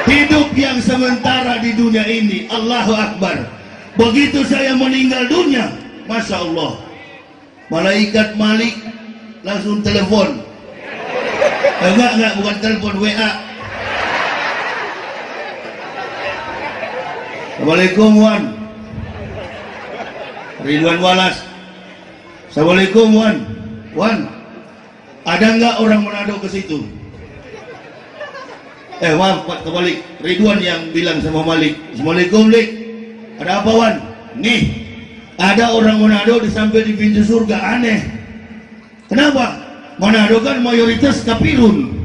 Hidup yang sementara di dunia ini. Allahu Akbar. Begitu saya meninggal dunia, Masya Allah, malaikat Malik langsung telepon. Enggak, bukan telepon, WA. Assalamualaikum Wan. Ridwan Walas. Assalamualaikum Wan, ada nggak orang Manado ke situ? Maaf, kebalik. Ridwan yang bilang sama Malik, Assalamualaikum Lik, ada apa Wan? Nih, ada orang Manado sampai di pintu surga. Aneh, kenapa? Manado kan mayoritas kafirun.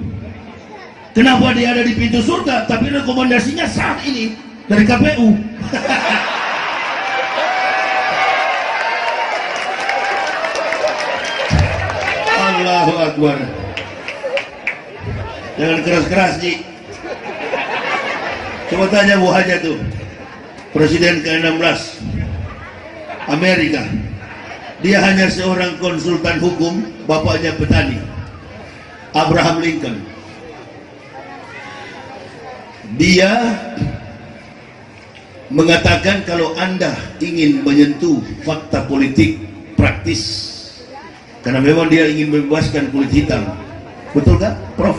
Kenapa dia ada di pintu surga tapi rekomendasinya saat ini dari KPU? Allahu Akbar. Jangan keras-keras, Ji. Coba tanya Bu Haja tuh, Presiden ke-16 Amerika. Dia hanya seorang konsultan hukum, bapaknya petani, Abraham Lincoln. Dia mengatakan kalau Anda ingin menyentuh fakta politik praktis, karena memang dia ingin membebaskan kulit hitam, betul kan Prof?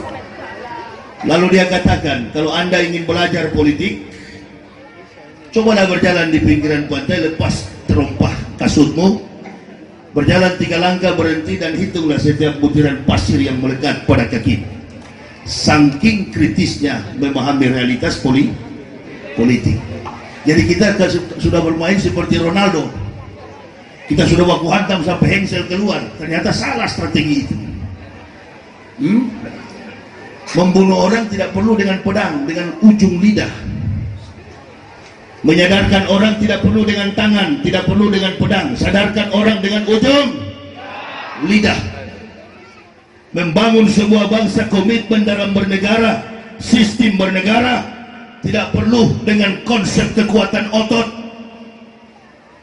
Lalu dia katakan kalau Anda ingin belajar politik, cobalah berjalan di pinggiran pantai, lepas terompah kasutmu, berjalan 3 langkah, berhenti dan hitunglah setiap butiran pasir yang melekat pada kaki. Saking kritisnya memahami realitas politik. Jadi kita sudah bermain seperti Ronaldo. Kita sudah baku hantam sampai hengsel keluar. Ternyata salah strategi itu. Membunuh orang tidak perlu dengan pedang, dengan ujung lidah. Menyadarkan orang tidak perlu dengan tangan, tidak perlu dengan pedang. Sadarkan orang dengan ujung lidah. Membangun sebuah bangsa, komitmen dalam bernegara, sistem bernegara, tidak perlu dengan konsep kekuatan otot.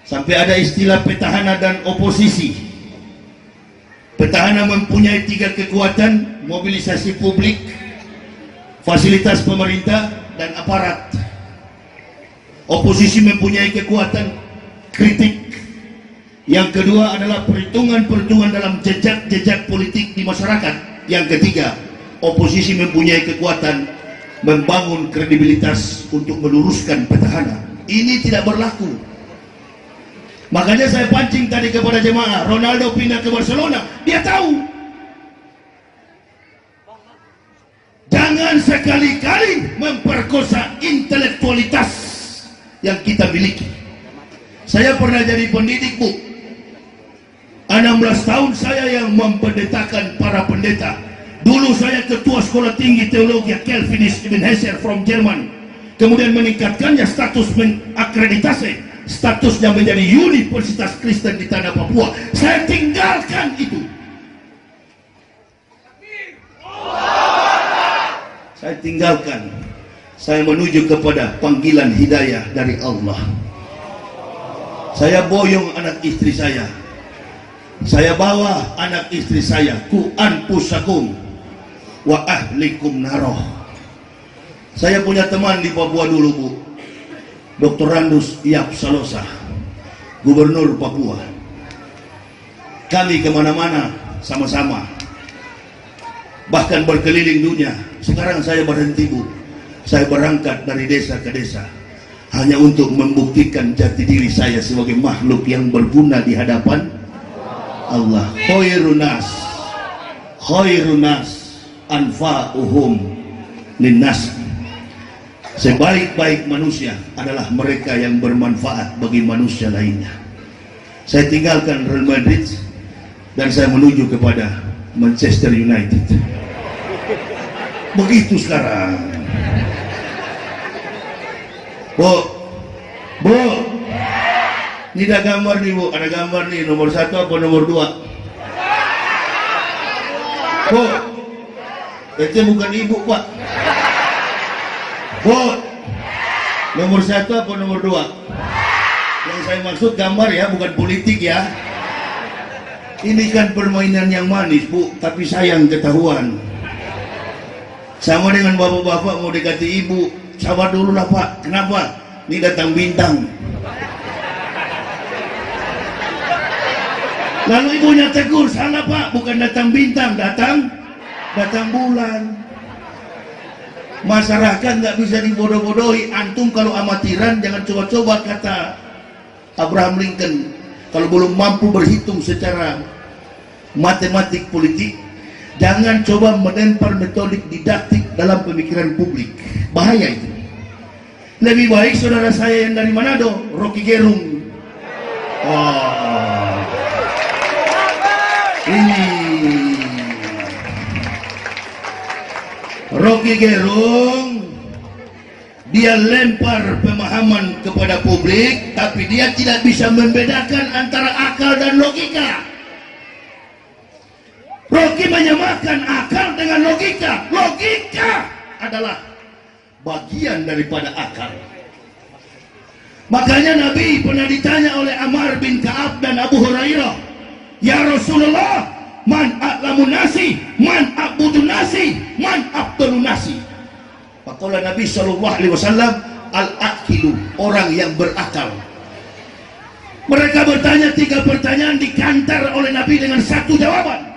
Sampai ada istilah petahana dan oposisi. Petahana mempunyai 3 kekuatan: mobilisasi publik, fasilitas pemerintah, dan aparat. Oposisi mempunyai kekuatan kritik. Yang kedua adalah perhitungan-perhitungan dalam jejak-jejak politik di masyarakat. Yang ketiga, oposisi mempunyai kekuatan membangun kredibilitas untuk meluruskan petahana. Ini tidak berlaku. Makanya saya pancing tadi kepada jemaah, Ronaldo pindah ke Barcelona, dia tahu. Jangan sekali-kali memperkosa intelektualitas yang kita miliki. Saya pernah jadi pendidik, Bu. 16 tahun saya yang mempendetakan para pendeta. Dulu saya ketua sekolah tinggi teologi Calvinist Ibn Hesser from Jerman. Kemudian meningkatkannya status akreditasi, statusnya menjadi Universitas Kristen di tanah Papua. Saya tinggalkan itu. Saya tinggalkan. Saya menuju kepada panggilan hidayah dari Allah. Saya boyong anak istri saya. Saya bawa anak istri saya, ku anfusakum wa ahlikum naroh. Saya punya teman di Papua dulu, Bu, Dr. Randus Iyap Salosa, Gubernur Papua. Kami kemana-mana sama-sama, bahkan berkeliling dunia. Sekarang saya berhenti, Bu. Saya berangkat dari desa ke desa hanya untuk membuktikan jati diri saya sebagai makhluk yang berguna di hadapan Allah. Khairunas anfa'uhum linnas. Sebaik-baik manusia adalah mereka yang bermanfaat bagi manusia lainnya. Saya tinggalkan Real Madrid dan saya menuju kepada Manchester United. Begitu sekarang. Bu, ini ada gambar nih, Bu. Ada gambar nih, nomor 1 apa nomor 2? Bu, itu bukan ibu, Pak. Bu, nomor 1 apa nomor 2? Yang saya maksud gambar ya, bukan politik ya. Ini kan permainan yang manis, Bu, tapi sayang ketahuan. Sama dengan bapak-bapak mau dekati ibu, sabar dulu lah Pak. Kenapa? Ini datang bintang. Lalu ibunya tegur, salah Pak, bukan datang bintang, datang bulan. Masyarakat nggak bisa dibodoh-bodohi. Antum kalau amatiran jangan coba-coba, kata Abraham Lincoln. Kalau belum mampu berhitung secara matematik politik, jangan coba menempel metodik didaktik dalam pemikiran publik. Bahaya itu. Lebih baik saudara saya yang dari Manado, Rocky Gerung. Oh. Ini Rocky Gerung, dia lempar pemahaman kepada publik, tapi dia tidak bisa membedakan antara akal dan logika. Rocky menyamakan akal dengan logika. Logika adalah bagian daripada akal. Makanya Nabi pernah ditanya oleh Ammar bin Ka'ab dan Abu Hurairah, "Ya Rasulullah, man a'lamun nasi, man a'budun nasi, man afdalun nasi?" Maka Nabi SAW, al-aqilu, orang yang berakal. Mereka bertanya 3 pertanyaan, dikantar oleh Nabi dengan 1 jawaban.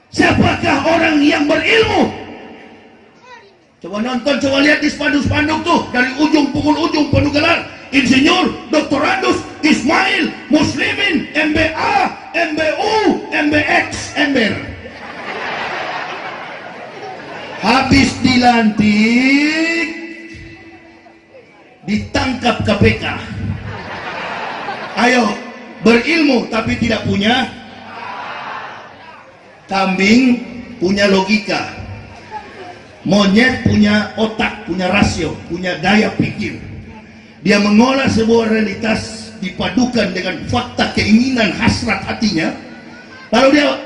Siapakah orang yang berilmu? Coba nonton, coba lihat di spanduk-spanduk tuh, dari ujung pukul ujung penuh gelar insinyur, doktorandus, Ismail, Muslimin, MBA, MBU, MBX, Ember. Habis dilantik, ditangkap KPK. Ayo, berilmu tapi tidak punya. Kambing punya logika, monyet punya otak, punya rasio, punya daya pikir. Dia mengolah sebuah realitas dipadukan dengan fakta, keinginan, hasrat hatinya, lalu dia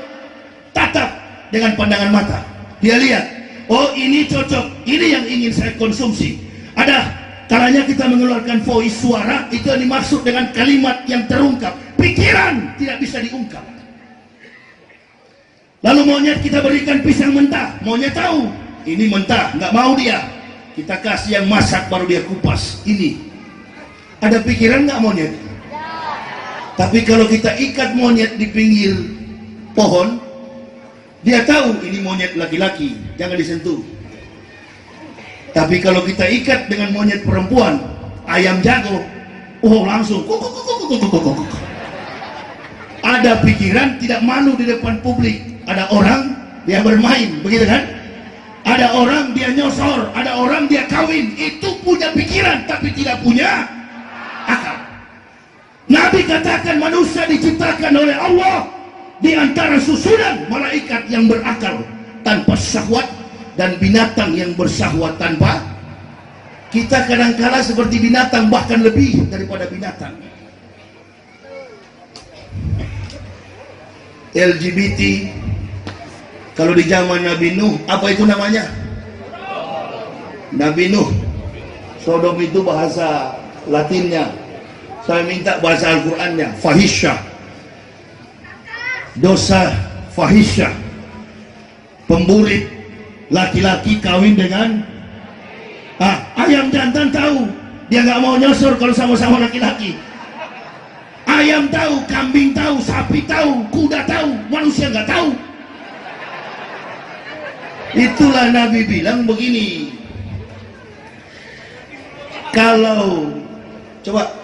tatap dengan pandangan mata. Dia lihat, oh ini cocok, ini yang ingin saya konsumsi. Ada kalanya kita mengeluarkan voice, suara, itu yang dimaksud dengan kalimat yang terungkap. Pikiran tidak bisa diungkap. Lalu monyet kita berikan pisang mentah, monyet tahu ini mentah, nggak mau dia. Kita kasih yang masak baru dia kupas. Ini ada pikiran nggak monyet? Tapi kalau kita ikat monyet di pinggir pohon, dia tahu ini monyet laki-laki, jangan disentuh. Tapi kalau kita ikat dengan monyet perempuan, ayam jago, oh langsung kuk, kuk, kuk, kuk, kuk, kuk, kuk. Ada pikiran, tidak malu di depan publik. Ada orang dia bermain, begitu kan? Ada orang dia nyosor, ada orang dia kawin. Itu punya pikiran tapi tidak punya akal. Nabi katakan manusia diciptakan oleh Allah di antara susunan malaikat yang berakal tanpa syahwat dan binatang yang bersahwat tanpa. Kita kadangkala seperti binatang, bahkan lebih daripada binatang. LGBT, kalau di zaman Nabi Nuh, apa itu namanya? Nabi Nuh. Sodom itu bahasa Latinnya. Saya minta bahasa Al-Qurannya. Fahisha. Dosa fahisha. Pemburit laki-laki kawin dengan ayam jantan tahu. Dia nggak mau nyosor kalau sama-sama laki-laki. Ayam tahu, kambing tahu, sapi tahu, kuda tahu, manusia nggak tahu. Itulah Nabi bilang begini. Kalau coba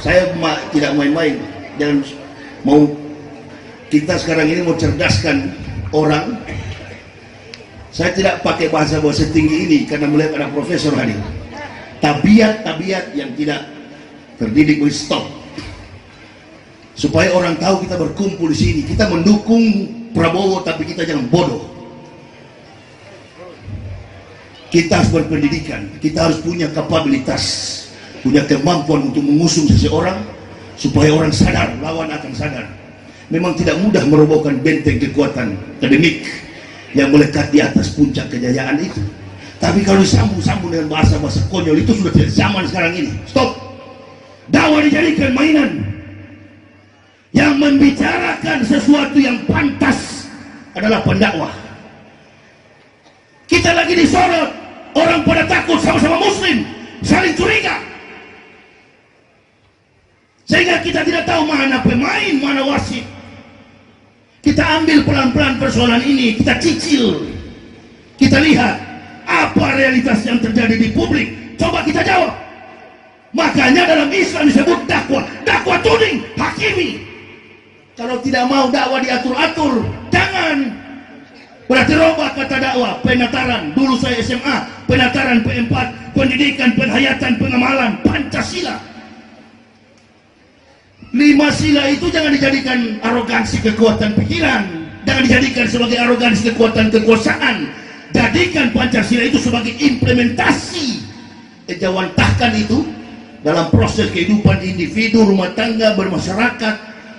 saya tidak main-main, jangan mau kita sekarang ini mau cerdaskan orang. Saya tidak pakai bahasa tinggi ini karena melihat ada profesor hadir. Tabiat-tabiat yang tidak terdidik mesti stop. Supaya orang tahu kita berkumpul di sini. Kita mendukung Prabowo tapi kita jangan bodoh. Kita harus berpendidikan, kita harus punya kapabilitas, punya kemampuan untuk mengusung seseorang supaya orang sadar, lawan akan sadar. Memang tidak mudah merobohkan benteng kekuatan akademik yang melekat di atas puncak kejayaan itu. Tapi kalau disambung-sambung dengan bahasa-bahasa konyol, itu sudah tidak zaman sekarang ini. Stop. Dakwah dijadikan mainan. Yang membicarakan sesuatu yang pantas adalah pendakwah. Kita lagi disorot, orang pada takut, sama-sama muslim, saling curiga, sehingga kita tidak tahu mana pemain, mana wasit. Kita ambil pelan-pelan persoalan ini, kita cicil, kita lihat apa realitas yang terjadi di publik, coba kita jawab. Makanya dalam Islam disebut dakwah, dakwah tuding, hakimi. Kalau tidak mau dakwah diatur-atur, jangan. Berarti robah kata dakwah, penataran. Dulu saya SMA, penataran P4, pendidikan, penghayatan, pengamalan, Pancasila. 5 sila itu jangan dijadikan arogansi kekuatan pikiran, jangan dijadikan sebagai arogansi kekuatan kekuasaan. Jadikan Pancasila itu sebagai implementasi, jawantahkan itu dalam proses kehidupan individu, rumah tangga, bermasyarakat,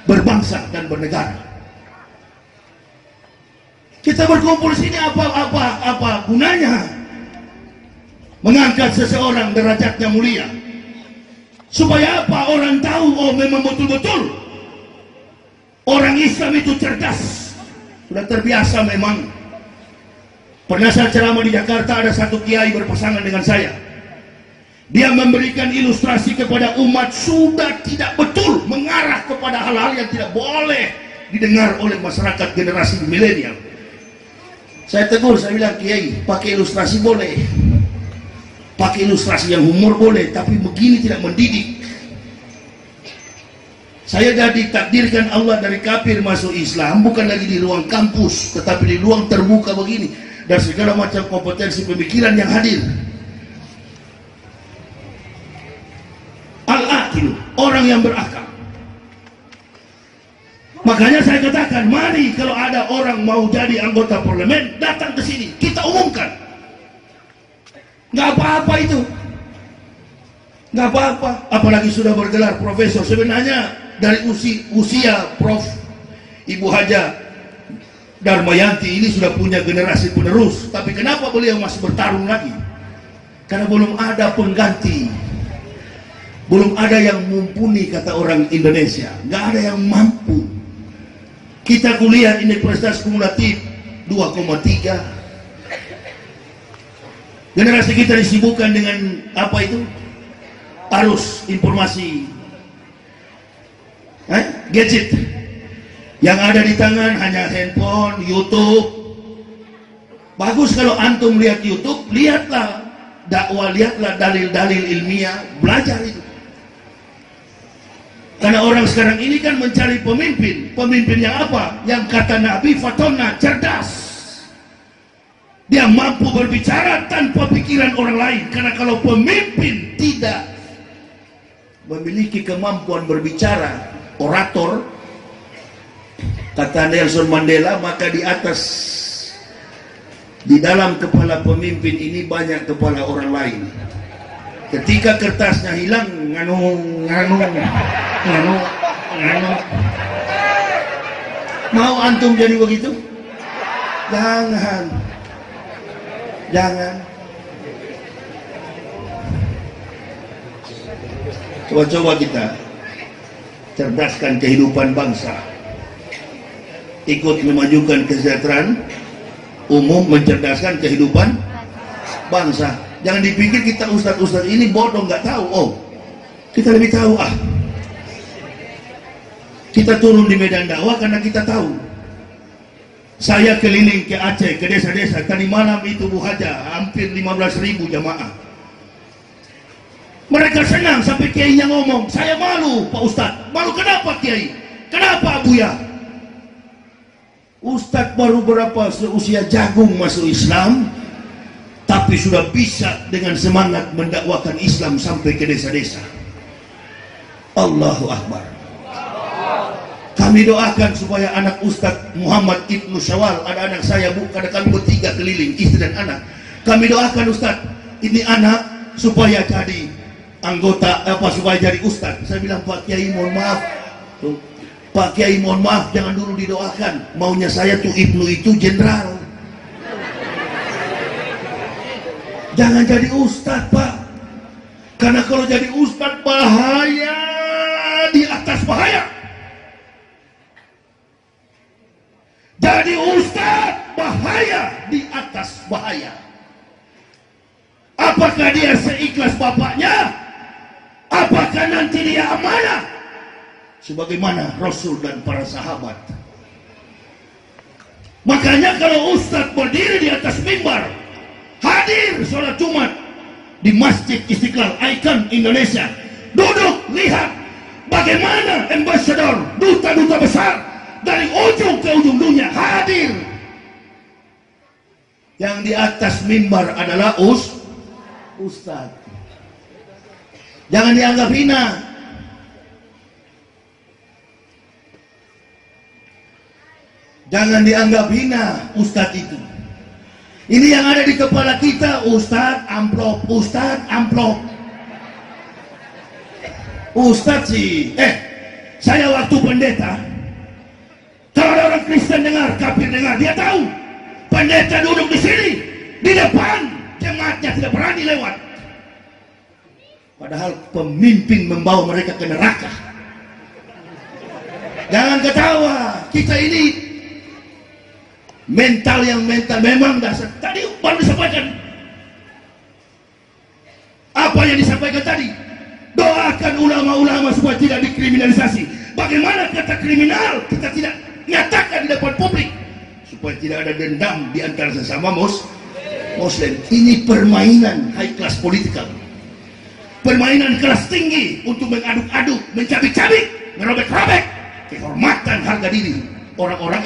berbangsa dan bernegara. Kita berkumpul di sini apa gunanya? Mengangkat seseorang derajatnya mulia. Supaya apa? Orang tahu, oh memang betul-betul orang Islam itu cerdas. Sudah terbiasa memang. Pernah saya ceramah di Jakarta, ada satu kiai berpasangan dengan saya. Dia memberikan ilustrasi kepada umat sudah tidak betul, mengarah kepada hal-hal yang tidak boleh didengar oleh masyarakat generasi milenial. Saya tegur, saya bilang, kiai, pakai ilustrasi boleh, pakai ilustrasi yang humor boleh, tapi begini tidak mendidik. Saya jadi ditakdirkan Allah dari kafir masuk Islam, bukan lagi di ruang kampus, tetapi di ruang terbuka begini, dan segala macam kompetensi pemikiran yang hadir. Al-aqil, orang yang berakal. Makanya saya katakan, mari kalau ada orang mau jadi anggota parlemen, datang ke sini, kita umumkan. Nggak apa-apa itu, nggak apa-apa. Apalagi sudah bergelar profesor. Sebenarnya dari usia Prof. Ibu Haja Darmayanti ini sudah punya generasi penerus. Tapi kenapa beliau masih bertarung lagi? Karena belum ada pengganti, belum ada yang mumpuni, kata orang Indonesia. Nggak ada yang mampu. Kita kuliah indeks prestasi kumulatif 2,3. Generasi kita disibukkan dengan apa itu? Arus informasi, gadget. Yang ada di tangan hanya handphone, YouTube. Bagus kalau antum lihat YouTube, lihatlah dakwah, lihatlah dalil-dalil ilmiah, belajar itu. Karena orang sekarang ini kan mencari pemimpin. Pemimpin yang apa? Yang kata Nabi, fatona, cerdas. Dia mampu berbicara tanpa pikiran orang lain. Karena kalau pemimpin tidak memiliki kemampuan berbicara, orator, kata Nelson Mandela, maka di atas, di dalam kepala pemimpin ini banyak kepala orang lain. Ketika kertasnya hilang, nganu. Mau antum jadi begitu? Jangan. Coba-coba kita cerdaskan kehidupan bangsa, ikut memajukan kesejahteraan umum, mencerdaskan kehidupan bangsa. Jangan dipikir kita ustadz-ustadz ini bodoh, nggak tahu. Oh, kita lebih tahu. Kita turun di medan dakwah karena kita tahu. Saya keliling ke Aceh, ke desa-desa. Tadi malam itu Bu Haja, hampir 15.000 jamaah. Mereka senang sampai kiainya ngomong, saya malu Pak Ustadz. Malu kenapa kiai? Kenapa Buya? Ustadz baru berapa seusia jagung masuk Islam, tapi sudah bisa dengan semangat mendakwakan Islam sampai ke desa-desa. Allahu Akbar. Kami doakan supaya anak Ustadz Muhammad Ibnu Syawal, ada anak saya, karena kami bertiga keliling, istri dan anak. Kami doakan Ustadz, ini anak supaya jadi anggota, supaya jadi Ustadz. Saya bilang, Pak Kiai mohon maaf, Pak Kiai mohon maaf, jangan dulu didoakan. Maunya saya tuh Ibnu itu jenderal. Jangan jadi Ustadz Pak, karena kalau jadi Ustadz bahaya di atas bahaya. Jadi Ustadz bahaya di atas bahaya. Apakah dia seikhlas bapaknya? Apakah nanti dia amanah sebagaimana Rasul dan para sahabat? Makanya kalau Ustadz berdiri di atas mimbar, hadir sholat Jumat di Masjid Istiqlal, ikon Indonesia, duduk lihat bagaimana ambassador, duta-duta besar dari ujung ke ujung dunia hadir. Yang di atas mimbar adalah Ustadz. Jangan dianggap hina. Jangan dianggap hina Ustadz itu. Ini yang ada di kepala kita, Ustadz amplop, Ustadz amplop. Ustadz sih, saya waktu pendeta, kalau ada orang Kristen dengar, kafir dengar, dia tahu pendeta duduk di sini, di depan, jemaatnya tidak berani lewat. Padahal pemimpin membawa mereka ke neraka. Jangan ketawa, kita ini mental yang mental memang dasar. Tadi baru disampaikan. Apa yang disampaikan tadi? Doakan ulama-ulama supaya tidak dikriminalisasi. Bagaimana kata kriminal kita tidak nyatakan di depan publik supaya tidak ada dendam di antara sesama Muslim. Ini permainan high class politikal, permainan kelas tinggi untuk mengaduk-aduk, mencabik-cabik, merobek-robek kehormatan harga diri orang-orang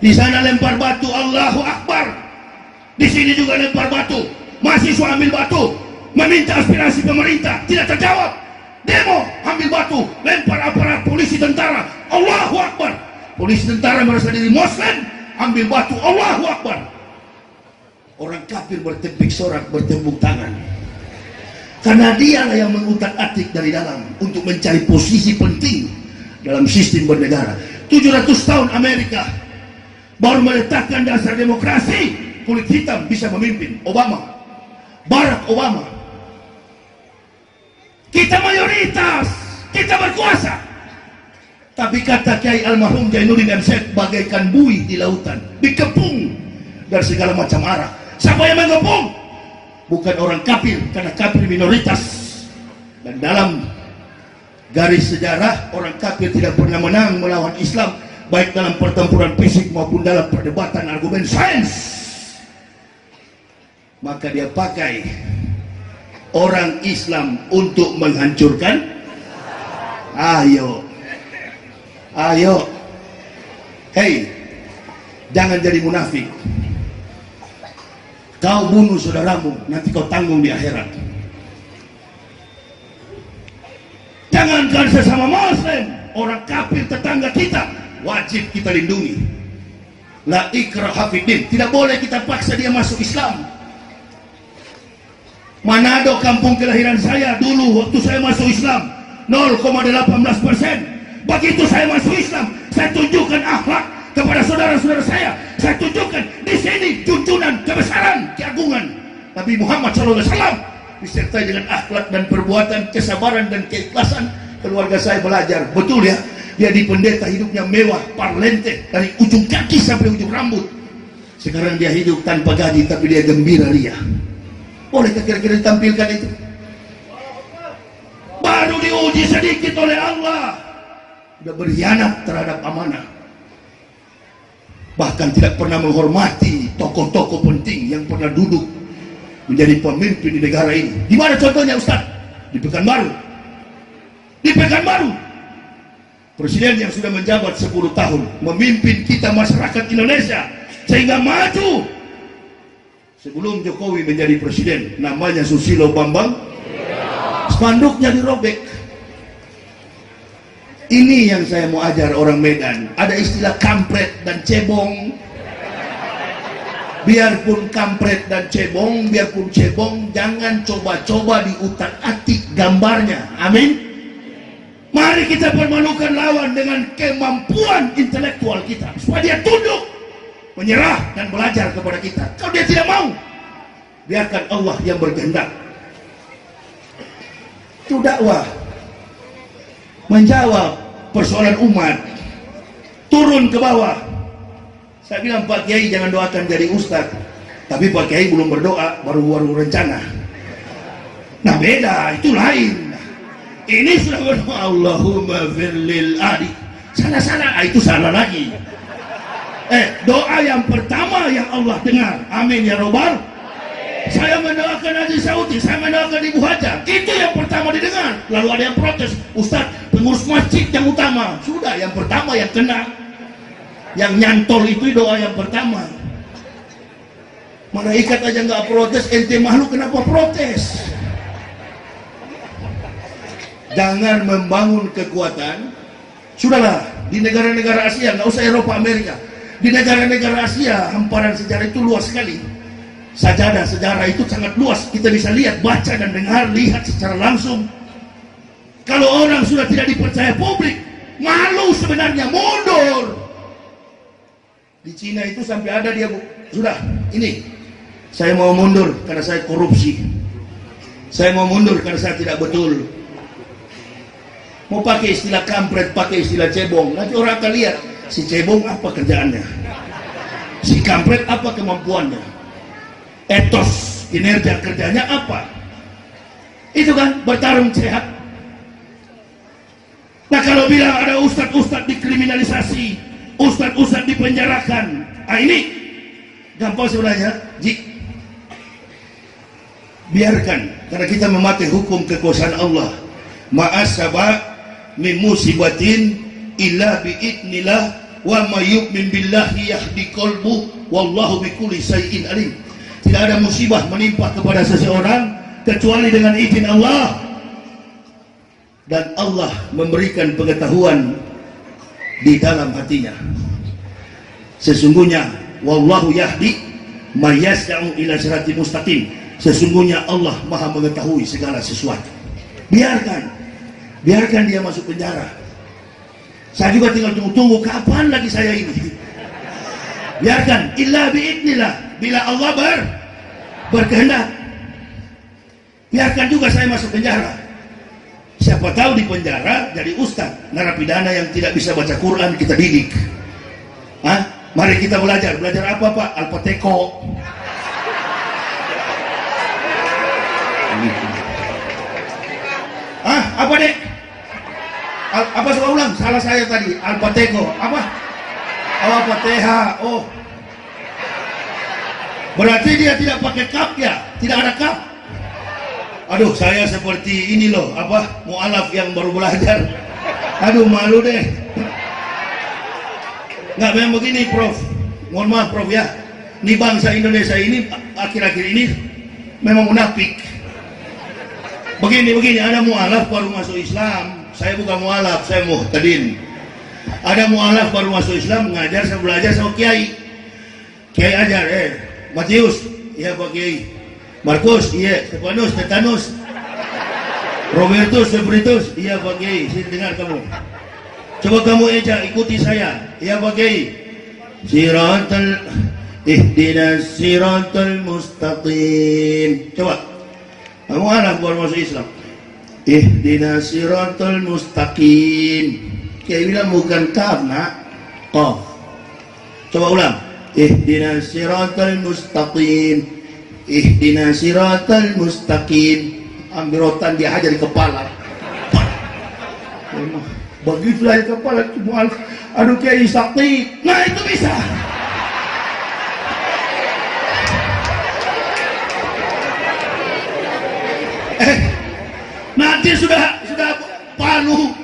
Di sana lempar batu, Allahu Akbar. Di sini juga lempar batu. Mahasiswa ambil batu, meminta aspirasi pemerintah, tidak terjawab. Demo, ambil batu, lempar aparat polisi tentara, Allahu Akbar. Polisi tentara merasa diri Muslim, ambil batu, Allahu Akbar. Orang kafir bertepik sorak, bertepuk tangan. Karena dialah yang mengutak-atik dari dalam untuk mencari posisi penting dalam sistem bernegara. 700 tahun Amerika baru meletakkan dasar demokrasi, kulit hitam bisa memimpin. Barack Obama. Kita mayoritas, kita berkuasa. Tapi kata Kiai almarhum Jainuddin M.Z, bagaikan buih di lautan, dikepung dari segala macam arah. Siapa yang mengepung? Bukan orang kafir, karena kafir minoritas. Dan dalam garis sejarah, orang kafir tidak pernah menang melawan Islam, baik dalam pertempuran fisik maupun dalam perdebatan argumen sains. Maka dia pakai orang Islam untuk menghancurkan. Ayo, hei, jangan jadi munafik. Kau bunuh saudaramu, nanti kau tanggung di akhirat. Jangankan sesama Muslim, orang kafir tetangga kita wajib kita lindungi. La ikraha fiddin, tidak boleh kita paksa dia masuk Islam. Manado, kampung kelahiran saya, dulu waktu saya masuk Islam 0,18%. Begitu saya masuk Islam, saya tunjukkan akhlak kepada saudara-saudara saya. Saya tunjukkan di sini junjunan kebesaran, keagungan Nabi Muhammad SAW disertai dengan akhlak dan perbuatan, kesabaran dan keikhlasan. Keluarga saya belajar, betul ya, dia di pendeta hidupnya mewah, parlente dari ujung kaki sampai ujung rambut. Sekarang dia hidup tanpa gaji, tapi dia gembira ria. Bolehkah kira-kira ditampilkan itu? Baru diuji sedikit oleh Allah, sudah berkhianat terhadap amanah. Bahkan tidak pernah menghormati tokoh-tokoh penting yang pernah duduk menjadi pemimpin di negara ini. Di mana contohnya Ustaz? Di Pekanbaru. Di Pekanbaru, presiden yang sudah menjabat 10 tahun memimpin kita masyarakat Indonesia sehingga maju. Sebelum Jokowi menjadi presiden, namanya Susilo Bambang, spanduknya dirobek. Ini yang saya mau ajar orang Medan. Ada istilah kampret dan cebong. Biarpun kampret dan cebong, biarpun cebong, jangan coba-coba diutak-atik gambarnya. Amin. Mari kita permalukan lawan dengan kemampuan intelektual kita, supaya dia tunduk, menyerah dan belajar kepada kita. Kalau dia tidak mau, biarkan Allah yang berkehendak. Itu dakwah. Menjawab persoalan umat, turun ke bawah, Saya bilang, Pak Kiai jangan doakan jadi ustadz. Tapi Pak Kiai belum berdoa, baru rencana. Nah beda, itu lain. Ini sudah berdoa, Allahumma firlil adi. Salah, itu salah lagi. Doa yang pertama yang Allah dengar, amin ya robbal. Saya mendoakan Haji Saudi, saya mendoakan Ibu Hajar, itu yang pertama didengar. Lalu ada yang protes, Ustadz pengurus masjid yang utama. Sudah, yang pertama yang kena, yang nyantol itu doa yang pertama. Malaikat aja nggak protes, ente makhluk kenapa protes? Jangan membangun kekuatan. Sudahlah, di negara-negara Asia, nggak usah Eropa, Amerika, di negara-negara Asia hamparan sejarah itu luas sekali. Sajadah sejarah itu sangat luas, kita bisa lihat, baca dan dengar, lihat secara langsung. Kalau orang sudah tidak dipercaya publik, malu sebenarnya, mundur. Di Cina itu sampai ada dia, sudah ini saya mau mundur karena saya korupsi, saya mau mundur karena saya tidak betul. Mau pakai istilah kampret, pakai istilah cebong, nanti orang akan lihat si cebong apa kerjaannya, si kampret apa kemampuannya, etos kinerja kerjanya apa. Itu kan bertarung sehat. Nah kalau bilang ada ustadz-ustadz dikriminalisasi, ustadz-ustadz dipenjarakan, ini gampang sebenarnya. Biarkan, karena kita memakai hukum kekuasaan Allah. Ma'asaba min musibatin illa bi'idnillah wa ma yu'min billahi yahdi qalbu wallahu bikulli syai'in alim. Tidak ada musibah menimpa kepada seseorang kecuali dengan izin Allah, dan Allah memberikan pengetahuan di dalam hatinya. Sesungguhnya wallahu yahdi may yas'u ila siratal mustaqim. Sesungguhnya Allah Maha mengetahui segala sesuatu. Biarkan dia masuk penjara. Saya juga tinggal tunggu kapan lagi saya ini. Biarkan, illa bi'idnillah, bila Allah berkehendak. Biarkan juga saya masuk penjara. Siapa tahu di penjara jadi ustaz, narapidana yang tidak bisa baca Quran kita didik. Mari kita belajar apa Pak? Al-Fateko. Apa dek? Apa coba ulang? Salah saya tadi. Al-Fateko. Apa? Al-Fatihah. Oh. Berarti dia tidak pakai kaf ya? Tidak ada kaf. Aduh, saya seperti ini loh, mu'alaf yang baru belajar. Aduh, malu deh. Nggak memang begini, Prof. Mohon maaf, Prof ya. Ini bangsa Indonesia ini akhir-akhir ini memang munafik. Begini, ada mu'alaf baru masuk Islam. Saya bukan mu'alaf, saya muhtadin. Ada mu'alaf baru masuk Islam, ngajar, saya belajar sama Kiai. Kiai ajar, Matius, iya Pak Kiai. Markus, iya. Stefanus, Tetanus. Robertus, Febritus, iya Pak Kiai. Sini dengar kamu. Coba kamu eja, ikuti saya. Iya Pak Kiai. Ihdinas siratal mustaqim. Coba. Kamu anak baru masuk Islam. Ihdinas siratal mustaqim. Kiai bilang bukan kaf, nak. Qaf. Coba ulang. Ihdinas siratal mustaqim. Ihdinas siratal mustaqim. Ambil rotan dia hajar di kepala. Begitulah di kepala. Aduh Kiai sakti. Nah itu bisa. Nanti sudah Palu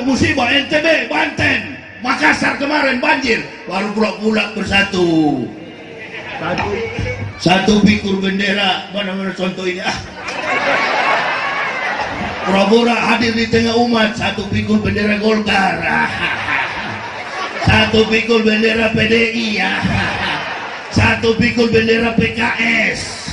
musibah, NTB, Banten, Makassar kemarin banjir, baru pulang bersatu. Satu pikul bendera, mana contoh ini Pura-pura hadir di tengah umat, satu pikul bendera Golkar, satu pikul bendera PDI, satu pikul bendera PKS,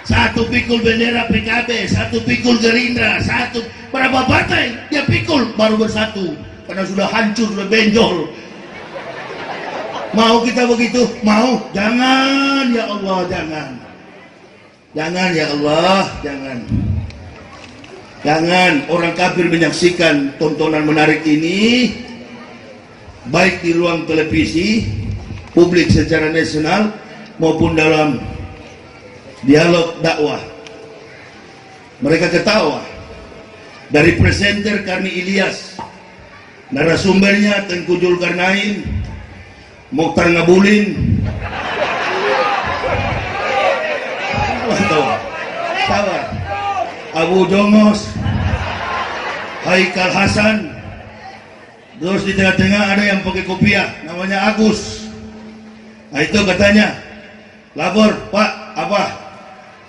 satu pikul bendera PKB, satu pikul Gerindra, satu berapa partai dia pikul baru bersatu karena sudah hancur, sudah benjol. Mau kita begitu? Mau? Jangan ya Allah, jangan ya Allah, jangan orang kafir menyaksikan tontonan menarik ini. baik di ruang televisi publik secara nasional maupun dalam dialog dakwah. Mereka ketawa. Dari presenter Karni Ilyas, narasumbernya Tengku Zulkarnain, Mokhtar Ngabulin, Sabar, Abu Jongos, Haikal Hasan. Terus di tengah-tengah ada yang pakai kopiah, namanya Agus. Nah itu katanya, lapor Pak, apa?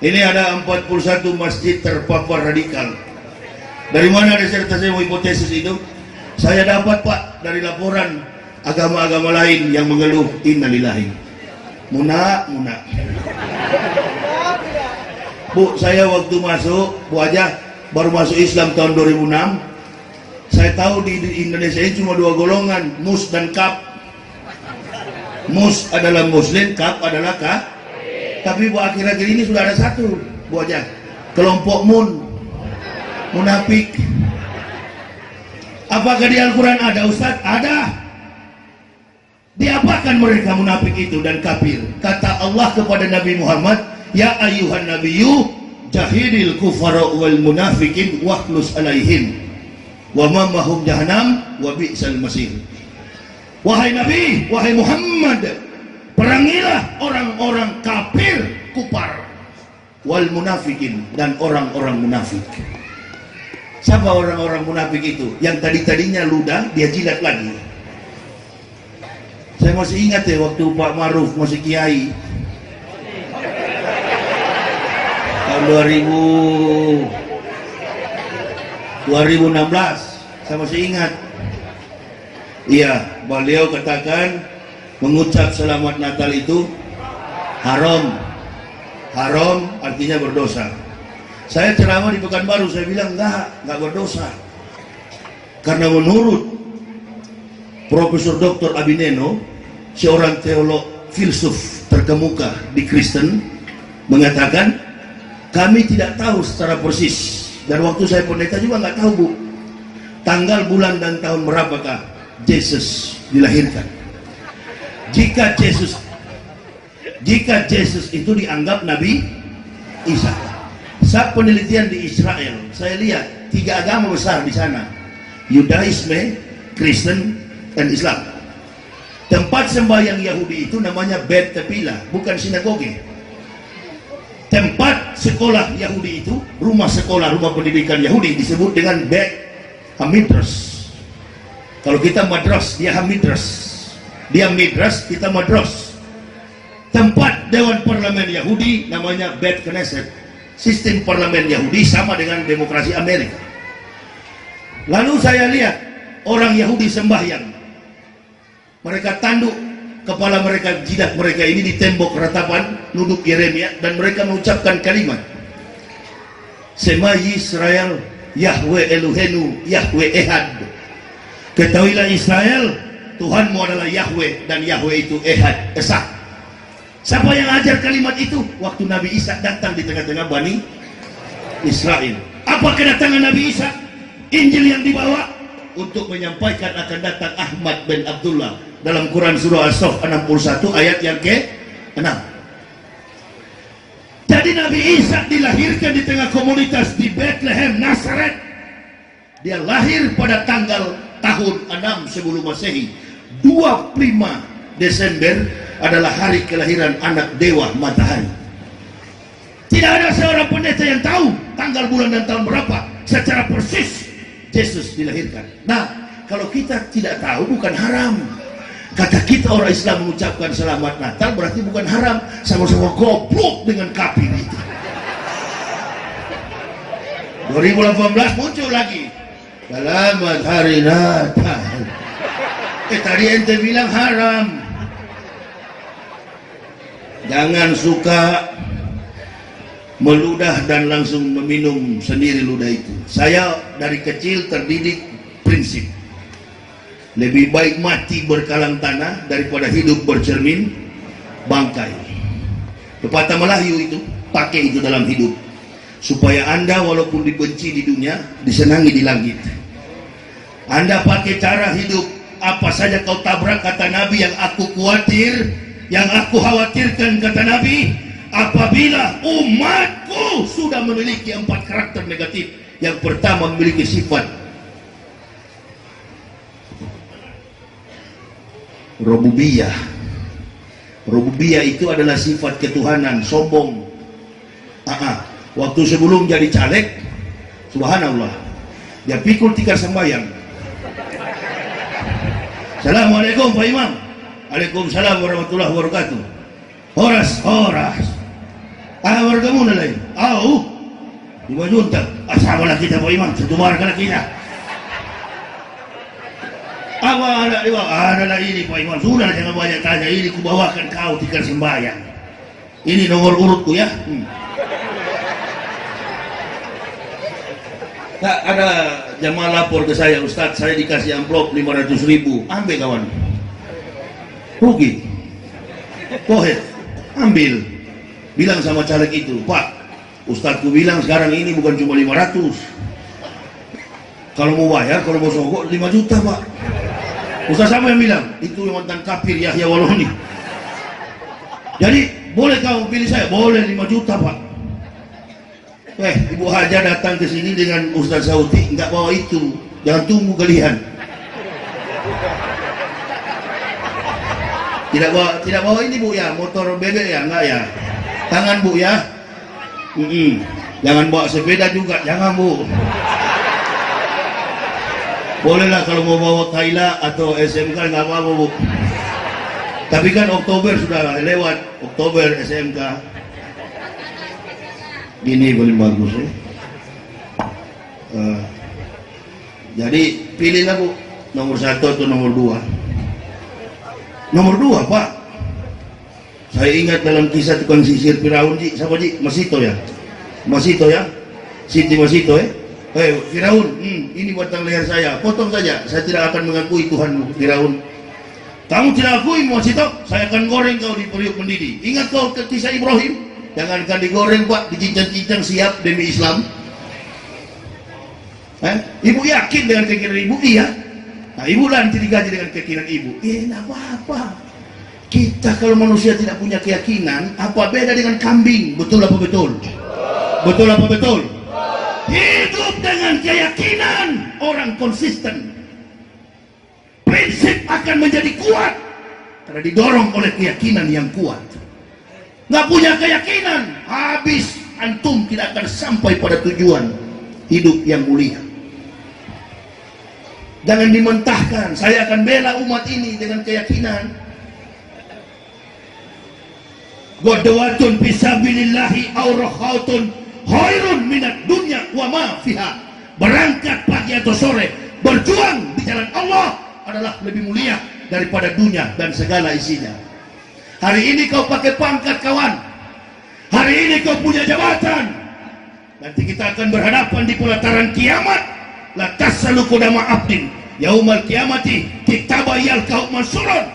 Ini ada 41 masjid terpapar radikal. Dari mana disertasi hipotesis itu? Saya dapat Pak dari laporan agama-agama lain yang mengeluh innalillahi. Muna. Bu, saya waktu masuk, Bu aja baru masuk Islam tahun 2006. Saya tahu di Indonesia ini cuma dua golongan, mus dan kaf. Mus adalah muslim, kaf adalah kaf. Tapi Bu akhir-akhir ini sudah ada satu, Bu aja, kelompok munafik. Apakah di Al-Quran ada Ustaz? Ada. Diapakan mereka munafik itu dan kafir? Kata Allah kepada Nabi Muhammad, ya ayyuhan nabiyyu jahidil kufara wal munafikin wahlus alaihim wa ma mahum jahannam wa bi'sal masir. Wahai Nabi, wahai Muhammad, perangilah orang-orang kafir kufar wal munafikin dan orang-orang munafik. Siapa orang-orang munafik itu? Yang tadinya ludah dia jilat lagi. Saya masih ingat ya waktu Pak Maruf masih kiai tahun 2016, saya masih ingat. Iya, beliau katakan mengucap selamat Natal itu haram. Haram artinya berdosa. Saya ceramah di Pekanbaru, saya bilang enggak berdosa. Karena menurut Profesor Dr. Abineno, seorang teolog filsuf terkemuka di Kristen, mengatakan kami tidak tahu secara persis, dan waktu saya pendeta juga nggak tahu Bu, tanggal, bulan, dan tahun berapakah Yesus dilahirkan. Jika Yesus itu dianggap Nabi Isa. Saat penelitian di Israel, saya lihat 3 agama besar di sana, Yudaisme, Kristen, dan Islam. Tempat sembahyang Yahudi itu namanya Bet Tefila, bukan sinagoge. Tempat sekolah Yahudi itu, rumah sekolah, rumah pendidikan Yahudi disebut dengan Bet Hamidras. Kalau kita madras, dia Hamidras. Dia midras, kita madras. Tempat Dewan Parlemen Yahudi namanya Bet Knesset. Sistem parlemen Yahudi sama dengan demokrasi Amerika. Lalu saya lihat orang Yahudi sembahyang. Mereka tanduk kepala mereka, jidat mereka ini di tembok ratapan, nuduk Yeremia, dan mereka mengucapkan kalimat, Sema Yisrael, Yahweh Elohenu, Yahweh Ehad. Ketahuilah Israel, Tuhanmu adalah Yahweh, dan Yahweh itu Ehad, Esa. Siapa yang ajar kalimat itu? Waktu Nabi Isa datang di tengah-tengah Bani Israel. Apa kedatangan Nabi Isa? Injil yang dibawa untuk menyampaikan akan datang Ahmad bin Abdullah dalam Quran surah As-Saff 61 ayat yang ke-6. Jadi Nabi Isa dilahirkan di tengah komunitas di Bethlehem, Nazaret. Dia lahir pada tanggal tahun 6 sebelum Masehi. 25 Desember adalah hari kelahiran anak dewa matahari. Tidak ada seorang pendeta yang tahu tanggal, bulan, dan tahun berapa secara persis Yesus dilahirkan. Nah, kalau kita tidak tahu bukan haram. Kata kita orang Islam mengucapkan selamat Natal berarti bukan haram. Sama-sama goblok dengan kafir itu. 2018 muncul lagi selamat hari Natal. Tadi ente bilang haram. Jangan suka meludah dan langsung meminum sendiri ludah itu. Saya dari kecil terdidik prinsip, lebih baik mati berkalang tanah daripada hidup bercermin bangkai. Pepatah Melayu itu, pakai itu dalam hidup, supaya Anda walaupun dibenci di dunia, disenangi di langit. Anda pakai cara hidup apa saja kau tabrak, kata Nabi. Yang aku khawatirkan, kata Nabi, apabila umatku sudah memiliki 4 karakter negatif. Yang pertama, memiliki sifat rububiyah. Rububiyah itu adalah sifat ketuhanan, sombong. Waktu sebelum jadi caleg, subhanallah, dia pikul 3 sembahyang. Assalamualaikum Pak Imam. Waalaikumsalam warahmatullahi wabarakatuh. Horas. Wargamu na lain. 5 junta. Asama na kita Pak Imam. Setumar ka na kita. Ada ini Pak Imam. Sudah jangan banyak tanya. Ini kubawakan kau 3 sembahyang. Ini nomor urutku ya. Nah, ada jamaah lapor ke saya, Ustadz, saya dikasih amplop 500.000. Ambil kawan. Rugi. Kohet. Ambil. Bilang sama caleg itu, Pak, Ustadzku bilang sekarang ini bukan cuma 500. Kalau mau bayar, kalau mau sogok 5 juta Pak. Ustadz sama yang bilang, itu yang mantan kafir Yahya Waloni. Jadi, boleh kau pilih saya? Boleh 5 juta Pak. Ibu Haja datang ke sini dengan Ustadz Sauti, nggak bawa itu, jangan tunggu kalian. Tidak bawa ini Bu ya, motor bebek ya, enggak ya. Tangan Bu ya. Jangan bawa sepeda juga, jangan Bu. Bolehlah kalau mau bawa Kaila atau SMK, nggak apa-apa Bu. Tapi kan Oktober sudah lewat, Oktober SMK. Gini paling bagus ya. Jadi pilihlah Bu, nomor 1 atau nomor 2. Nomor 2 Pak. Saya ingat dalam kisah tukang sisir Firaun, siapa Masito ya? Masito ya? Siti Masito ya? Firaun, ini batang leher saya, potong saja. Saya tidak akan mengakui Tuhanmu, Firaun. Kamu tidak akui Masito, saya akan goreng kau di periuk mendidih. Ingat kau ke kisah Ibrahim? Jangankan digoreng Pak, dicincang-cincang siap demi Islam. Ibu yakin dengan keyakinan ibu? Iya. Nah, ibu nanti digaji dengan keyakinan ibu. Tidak apa-apa. Kita kalau manusia tidak punya keyakinan, apa beda dengan kambing? Betul apa betul? Betul apa betul? Hidup dengan keyakinan, orang konsisten. Prinsip akan menjadi kuat karena didorong oleh keyakinan yang kuat. Nggak punya keyakinan, habis, antum tidak akan sampai pada tujuan hidup yang mulia. Jangan dimentahkan, saya akan bela umat ini dengan keyakinan. Godawatun fisabilillahi aurahatun khairun minat dunya wa ma fiha. Berangkat pagi atau sore, berjuang di jalan Allah adalah lebih mulia daripada dunia dan segala isinya. Hari ini kau pakai pangkat kawan, hari ini kau punya jabatan, nanti kita akan berhadapan di pelataran kiamat. La tasalu qudama abdin yaumal kiamati kitabayal kau mansurun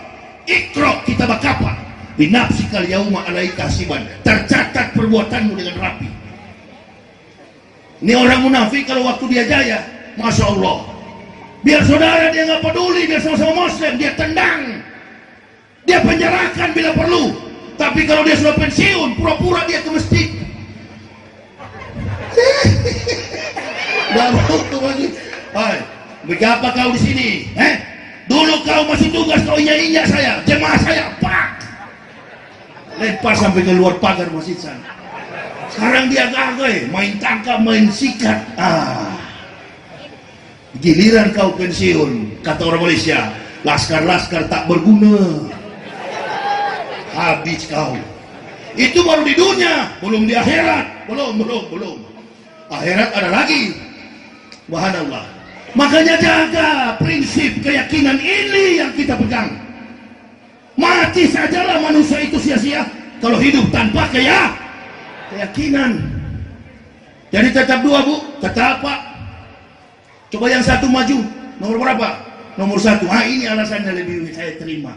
ikra kitabak apa binafsikal yauma alaika hasiban. Tercatat perbuatanmu dengan rapi. Ini orang munafik kalau waktu dia jaya, Masya Allah, biar saudara dia nggak peduli, biar sama-sama Muslim dia tendang, dia penjarakan bila perlu. Tapi kalau dia sudah pensiun, pura-pura dia ke masjid. Hai, begapa kau di sini? Dulu kau masih tugas, kau injak-injak saya, jemaah saya, pak, lempar sampai ke luar pagar masjid sana. Sekarang dia gagal, main tangkap, main sikat. Giliran kau pensiun, kata orang Malaysia, laskar-laskar tak berguna. Habis kau. Itu baru di dunia, belum di akhirat. Belum. Akhirat ada lagi. Subhanallah. Makanya jaga prinsip keyakinan ini yang kita pegang. Mati sajalah manusia itu sia-sia kalau hidup tanpa keyakinan. Jadi tetap 2 Bu, tetap Pak. Coba yang satu maju. Nomor berapa? Nomor 1. Ini alasannya lebih saya terima.